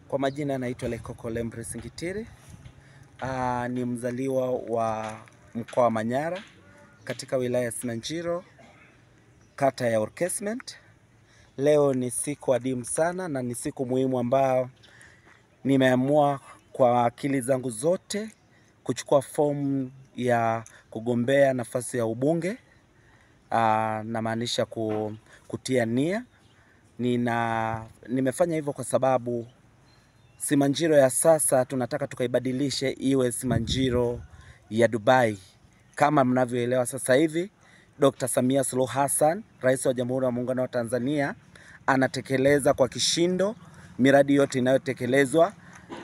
Kwa majina naitwa Lekoko Lembre Singitiri. Ni mzaliwa wa mkoa wa Manyara katika wilaya ya Simanjiro, kata ya Orkeslert. Leo ni siku adimu sana na ni siku muhimu ambao nimeamua kwa akili zangu zote kuchukua fomu ya kugombea nafasi ya ubunge. Namaanisha kutia nia. Nimefanya hivyo kwa sababu Simanjiro ya sasa tunataka tukaibadilishe iwe Simanjiro ya Dubai. Kama mnavyoelewa sasa hivi, Dr. Samia Suluhu Hassan, Rais wa Jamhuri ya Muungano wa Tanzania, anatekeleza kwa kishindo miradi yote inayotekelezwa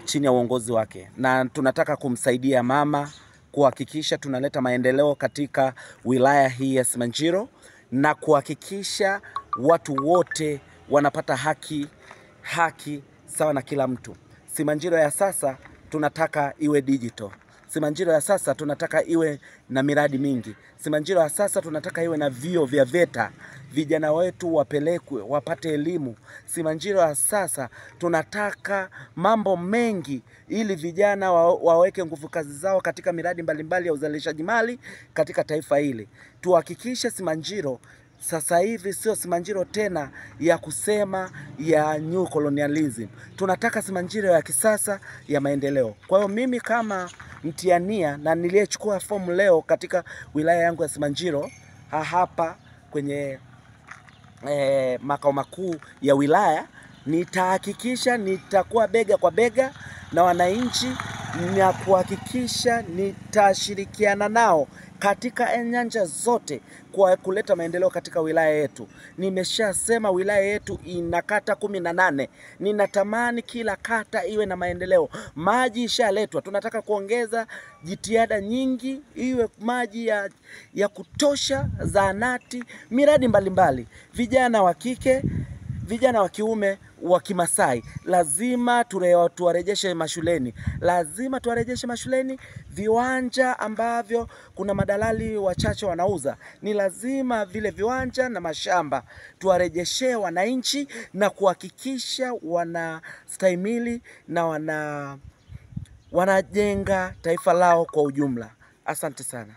chini ya uongozi wake. Na tunataka kumsaidia mama kuhakikisha tunaleta maendeleo katika wilaya hii ya Simanjiro na kuhakikisha watu wote wanapata haki sawa na kila mtu. Simanjiro ya sasa tunataka iwe digital. Simanjiro ya sasa tunataka iwe na miradi mingi. Simanjiro ya sasa tunataka iwe na vyuo vya VETA. Vijana wetu wapelekwe, wapate elimu. Simanjiro ya sasa tunataka mambo mengi ili vijana waweke nguvu kazi zao katika miradi mbalimbali ya uzalishaji mali katika taifa hili. Tuhakikishe Simanjiro sasa hivi sio Simanjiro tena ya kusema ya new colonialism. Tunataka Simanjiro ya kisasa ya maendeleo. Kwa hiyo mimi kama mtiania na niliyechukua fomu leo katika wilaya yangu ya Simanjiro hapa kwenye makao makuu ya wilaya, nitahakikisha nitakuwa bega kwa bega na wananchi na kuhakikisha nitashirikiana nao katika nyanja zote kwa kuleta maendeleo katika wilaya yetu. Nimeshasema wilaya yetu ina kata 18. Ninatamani kila kata iwe na maendeleo. Maji ishaletwa. Tunataka kuongeza jitihada nyingi, iwe maji ya kutosha, zahanati, miradi mbalimbali. Vijana wa kike, vijana wa kiume, wa Kimasai lazima tuwarejeshe mashuleni. Lazima tuwarejeshe mashuleni. Viwanja ambavyo kuna madalali wachache wanauza, ni lazima vile viwanja na mashamba tuwarejeshe wananchi na kuhakikisha wanastahimili na wanajenga taifa lao kwa ujumla. Asante sana.